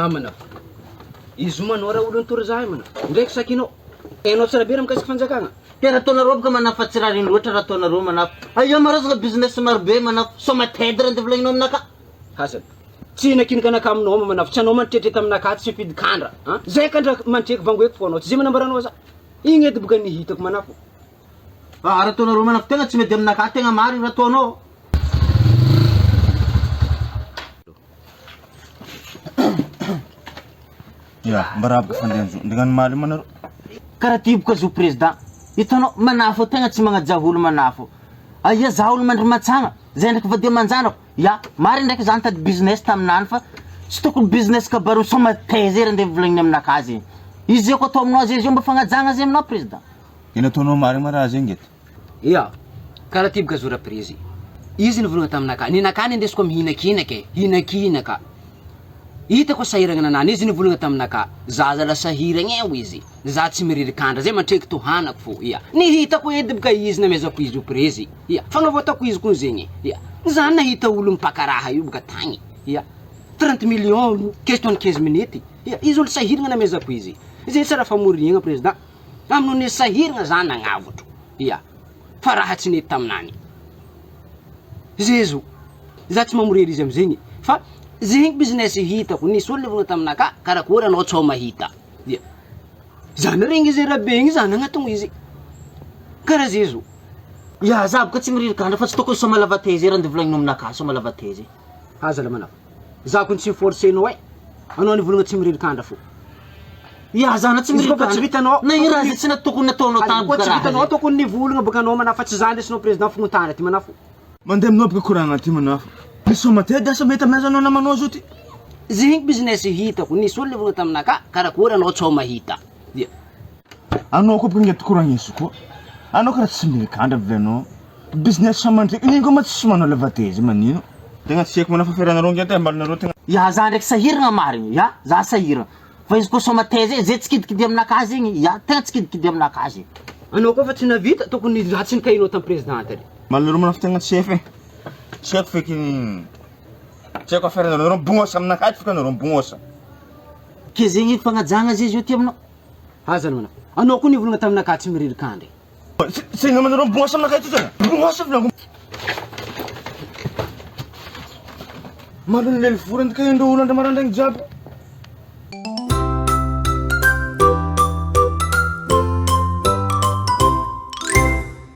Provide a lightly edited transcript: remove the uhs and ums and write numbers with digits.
Mana. Izy manao raha olo nitory zahay mana. Ndraiky sakinao. Hainao tsara be raha mikasika fanjakagna. Tena ataonareo baka manafo tsy raha reny loatra raha ataonareo manafo. Aia marazana business maro be manafo. Soma tedy raha ndevolagnao aminaka. Hasana. Tsy nakinika anaka aminao manafo. Tsy anao manitretreta aminaka tsy fidy kandra. Zay kandra manitreky vangoeko foanao. Tsy zay manambaranao za. Igny edy boka nihitako manafo. Raha ataonareo manafo tegna tsy mety aminaka tegna marigny raha ataonao. Ya, berapa fandenzo dengan malu mana? Karaha ty boka zo président. Hitanao manafo tegna tsy magnaja olo manafo. Aia za olo mandry matsagna. Zay ndraiky vadia manjanako. Ya, mari ndraiky za nitady business taminany fa tsy tokony business kabaro soma taizy raha ndeha volagniny aminaka azy. Izy io ko atao aminao azy mba fagnajagna azy aminao président. Ina ataonao marigny maraha zay ngety. Ya, karaha ty boka zo raprizy. Izy nivolagna taminaka. Ninaka indesiko mihinakinaky. Hinakinaka. Hitako sahiragna nanany izy nivolagna taminaka. Zaza la sahiragna eo izy. Za tsy miriry kandra zay mantreky tohanako fo. Ya. Nihitako edy boka izy namezako izy io prézy. Ya. Fagnavatako izy koa zegny. Ya. Za nahita olo mipakaraha io boka tagny. Ya. 30 millions question 15 minutes. Ya. Izy olo sahiragna namezako izy. Zay tsara famorigna président. Amin'o ny sahiragna za nagnavotro. Ya. Fa raha tsy nety taminany. Zezo. Za tsy mamoriry izy amizegny. Fa zegny business hitako nisy olo nivogna taminaka karakory anao tsao mahita. Ya. Zany regny izy rabe igny zany agnatony izy. Karaha zezo. Ya, za boka tsy miriry kandra fa tsy tokony soma lava taizy raha ndevolagnino aminaka soma lava taizy. Aza la manafo. Za ko tsy forcenao anao nivolagna tsy miriry kandra fo. Ya, zana tsy miriry kandra. Tsy vitanao. Na i raha zay tsy tokony nataonao tany boka Tsy raha. vitanao tokony nivolagna boka anao manafo tsy zany lesinao président fognotany ty manafo. Mandeha aminao boka koragna ty manafo. Nisy matedy asa mety amezanao namanao zao ty. Zegny business hitako nisy olo nivogna taminaka karakory anao tsao mahita. Ya. Anao koa boka ngety koragna izy koa. Anao karaha tsy miriry kandra vianao. Business samandriky. Igny koa ma tsy manao lava taizy manino. Tegna tsy haiko manafo afiranareo ngety ambalinareo tegna. Ya, za ndraiky sahiragna marigny. Ya, za sahiragna. Fa izy koa soma taizy zay tsy kidikidy aminaka azy igny. Ya, tegna tsy kidikidy aminaka azy. Anao koa fa tsy navita tokony ratsy nikainao tam président tary. Malinareo manafo tegna tsy haiko e. Tsy haiko feky tsy haiko afiranareo bognosa aminaka feky anareo bognosa. Ke zegny fagnajagna azy izy io ty aminao. Aza manafo. Anao koa nivolagna taminaka tsy miriry kandra. Tsy namanareo bognosa aminaka ity zany. Bognosa filango. Malon lely forany ka endo olo andra marandragny jiaby.